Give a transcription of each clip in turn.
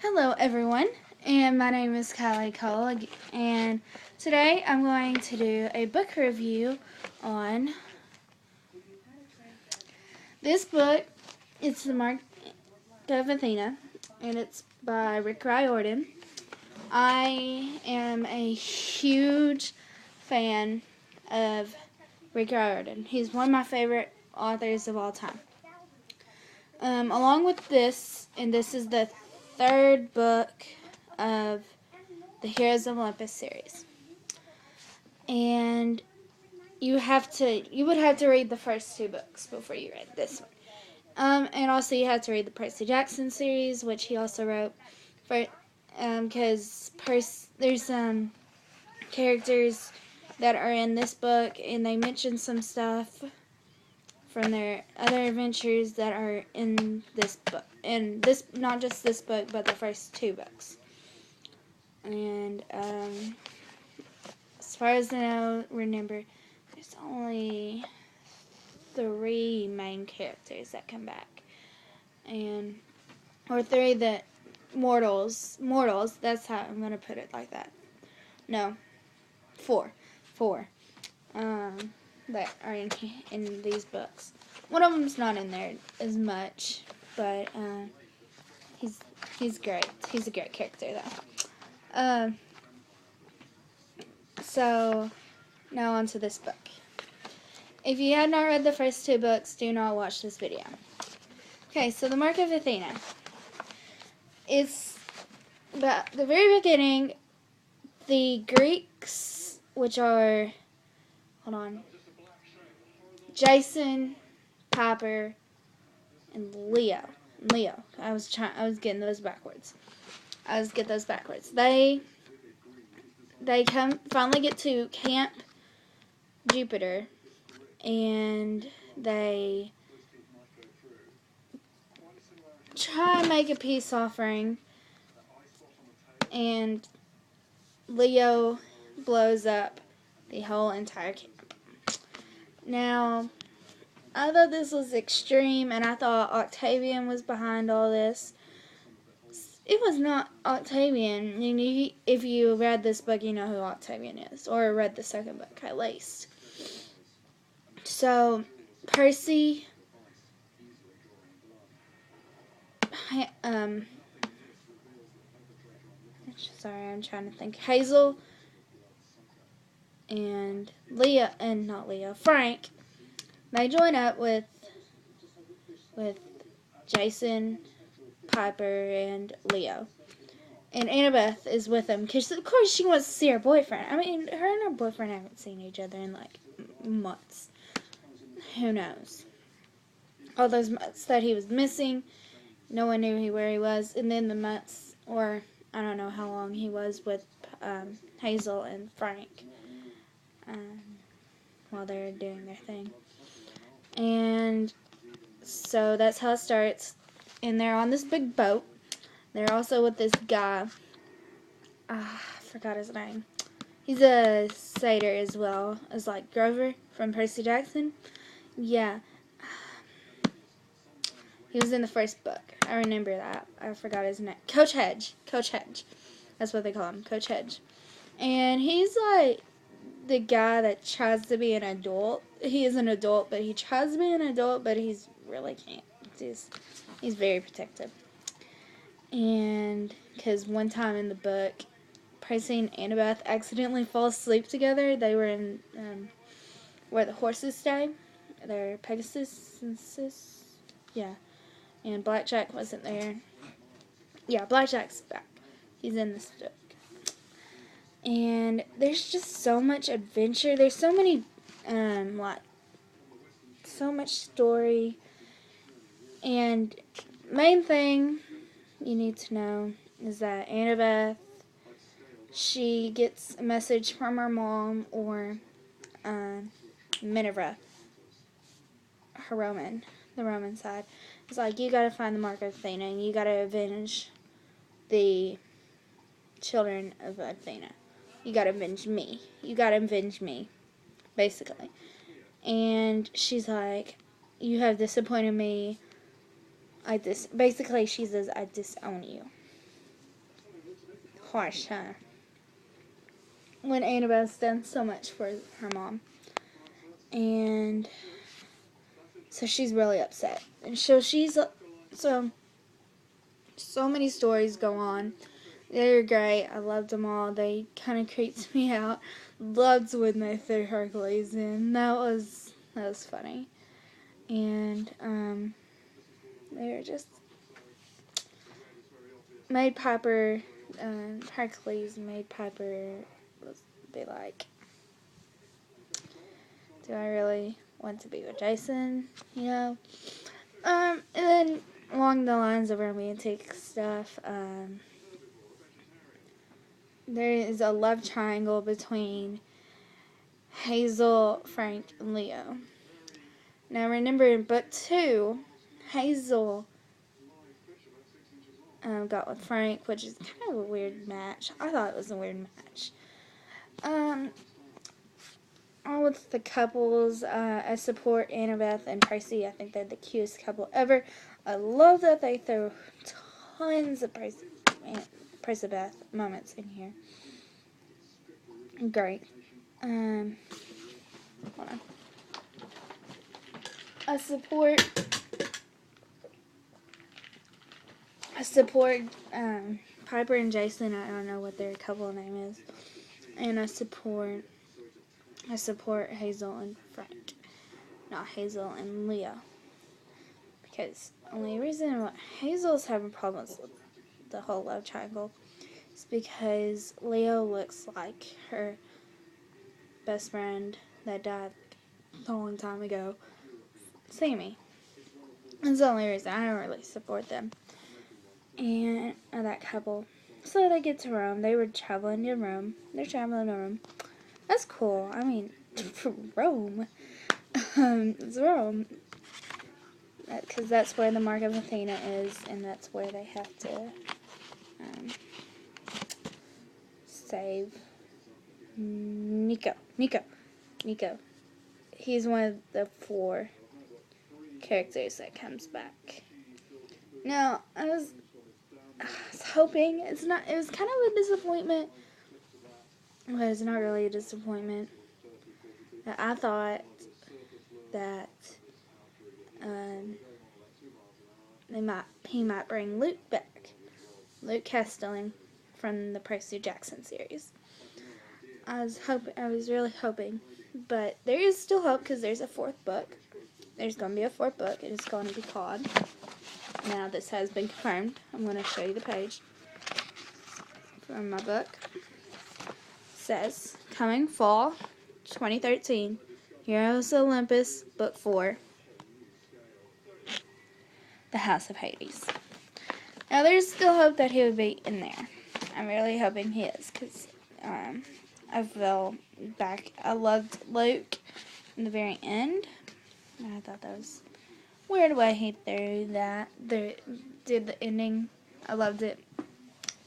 Hello everyone, and my name is Kylie Cole, and today I'm going to do a book review on this book. It's The Mark of Athena, and it's by Riordan. I am a huge fan of Riordan. He's one of my favorite authors of all time. Along with this, and this is the third book of the Heroes of Olympus series. And you would have to read the first two books before you read this one. And also you have to read the Percy Jackson series, which he also wrote, for because there's some characters that are in this book, and they mention some stuff from their other adventures that are in this book. And this, not just this book, but the first two books. And as far as I remember, there's only 3 main characters that come back, or 3 that mortals. That's how I'm gonna put it, like that. No, 4 that are in these books. One of them's not in there as much, but he's great. He's a great character though. So now on to this book. If you have not read the first 2 books, do not watch this video. Okay, so the Mark of Athena. It's about the very beginning. The Greeks, which are, Jason, Piper, and Leo. I was getting those backwards. They finally get to Camp Jupiter, and they try and make a peace offering, and Leo blows up the whole entire camp. Now, I thought this was extreme, and I thought Octavian was behind all this. It was not Octavian. If you read this book, you know who Octavian is, or read the second book at least. So, Percy, sorry, I'm trying to think. Hazel and Frank, they join up with Jason, Piper, and Leo. And Annabeth is with them because, of course, she wants to see her boyfriend. I mean, her and her boyfriend haven't seen each other in like months. Who knows? All those months that he was missing, no one knew where he was. And then the months, or I don't know how long he was with Hazel and Frank while they were doing their thing. And so that's how it starts. And they're on this big boat. They're also with this guy. I forgot his name. He's a satyr as well as like Grover from Percy Jackson. Yeah. He was in the first book. I remember that. I forgot his name. Coach Hedge. That's what they call him. Coach Hedge. And he's like the guy that tries to be an adult. He is an adult, but he tries to be an adult, but he's really can't. He's very protective. And because one time in the book, Percy and Annabeth accidentally fall asleep together. They were in where the horses stay. They're Pegasus and Sis. Yeah. And Blackjack wasn't there. Yeah, Blackjack's back. He's in this book. And there's just so much adventure. There's so many, so much story. And main thing you need to know is that Annabeth, she gets a message from her mom, or Minerva, the Roman side. It's like, you gotta find the Mark of Athena, and you gotta avenge the children of Athena. You gotta avenge me, basically. And she's like, you have disappointed me. Basically, she says, I disown you. harsh, huh? When Annabeth's done so much for her mom. And so she's really upset. And so so many stories go on. They're great. I loved them all. They kind of creeped me out. Loved when they threw Hercules in. That was funny. And they were just made Piper, Hercules made Piper be like, do I really want to be with Jason? You know? And then along the lines of romantic stuff, there is a love triangle between Hazel, Frank, and Leo. Now remember in book 2, Hazel got with Frank, which is kind of a weird match. I thought it was a weird match. All with the couples, I support Annabeth and Percy. I think they're the cutest couple ever. I love that they throw tons of Percy Beth moments in here. Great. Hold on. I support Piper and Jason. I don't know what their couple name is. And I support Hazel and Frank, not Hazel and Leo. Because the only reason why Hazel's having problems with the whole love triangle is because Leo looks like her best friend that died a long time ago, Sammy. That's the only reason. I don't really support them and that couple. So they get to Rome. They were traveling to Rome. They're traveling to Rome. That's cool. I mean, Rome. It's Rome. Because that's where the Mark of Athena is, and that's where they have to save Nico. He's one of the 4 characters that comes back. Now, I was hoping, it was kind of a disappointment, but it's not really a disappointment. I thought that he might bring Luke back. Luke Castellan from the Percy Jackson series. I was really hoping, but there is still hope because there's a 4th book. There's going to be a 4th book. It is going to be called. Now this has been confirmed. I'm going to show you the page from my book. It says, coming fall 2013, Heroes of Olympus, book 4, The House of Hades. Now there's still hope that he would be in there. I'm really hoping he is, because I feel back. I loved Luke in the very end. I thought that was weird way he threw that. Did the ending. I loved it.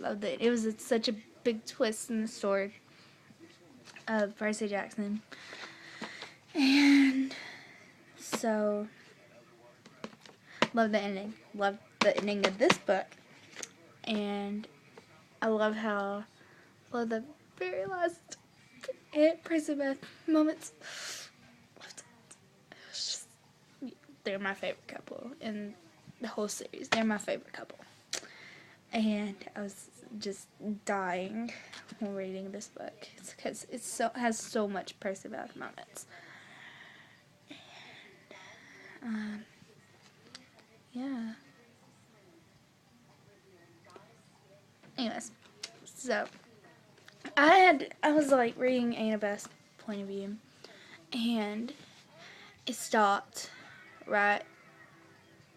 It was such a big twist in the story of Percy Jackson. And so, love the ending. Love the ending of this book. And I love the very last Percy Beth moments. They're my favorite couple in the whole series. They're my favorite couple. And I was just dying while reading this book. It's because it has so much Percy Beth moments. And, yeah. Anyways, so I was like reading Annabeth's point of view, and it stopped right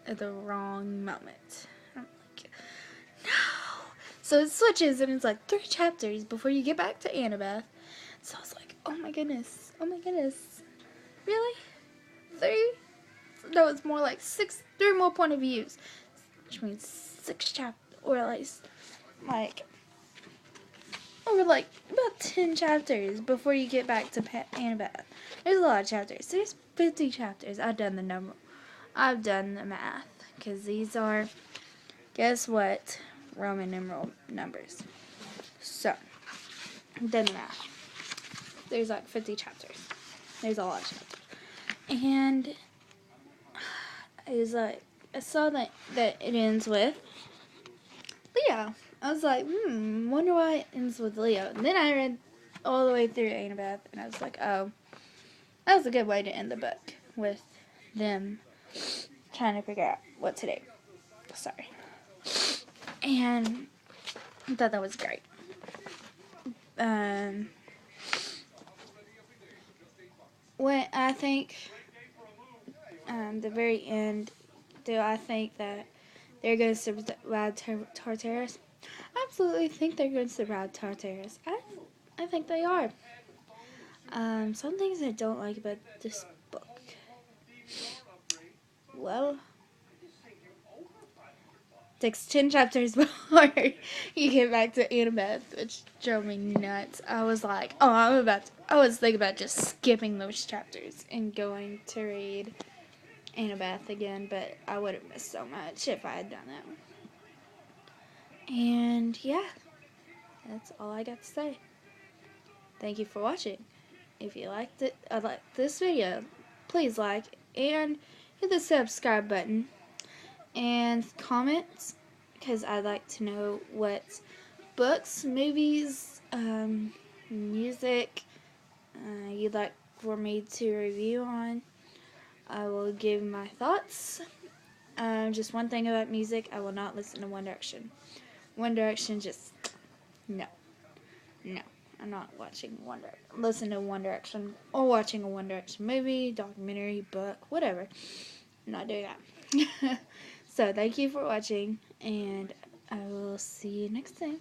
at the wrong moment. I'm like, no. So it switches, and it's like 3 chapters before you get back to Annabeth. So I was like, oh my goodness, really? 3? No, it's more like 6. 3 more point of views, which means 6 chapters, or at least like about 10 chapters before you get back to Annabeth. There's a lot of chapters. There's 50 chapters. I've done the math, because these are, guess what, Roman numeral numbers. So, done that. There's like 50 chapters. There's a lot of chapters. And it was like, I saw that it ends with Leo. I was like, wonder why it ends with Leo. And then I read all the way through Annabeth, and I was like, oh, that was a good way to end the book, with them trying to figure out what to do. Sorry. And I thought that was great. What I think, the very end, do I think that they're going to survive Tartarus? I absolutely think they're going to survive Tartarus. I think they are. Some things I don't like about this book. Well, it takes 10 chapters before you get back to Annabeth, which drove me nuts. I was like, I was thinking about just skipping those chapters and going to read Annabeth again, but I would have missed so much if I had done that. And yeah, that's all I got to say. Thank you for watching. If you liked this video, please like and hit the subscribe button and comment, because I'd like to know what books, movies, music you'd like for me to review on. I will give my thoughts. Just one thing about music, I will not listen to One Direction. One Direction, just no. I'm not listening to One Direction or watching a One Direction movie, documentary, book, whatever. I'm not doing that. So thank you for watching, and I will see you next time.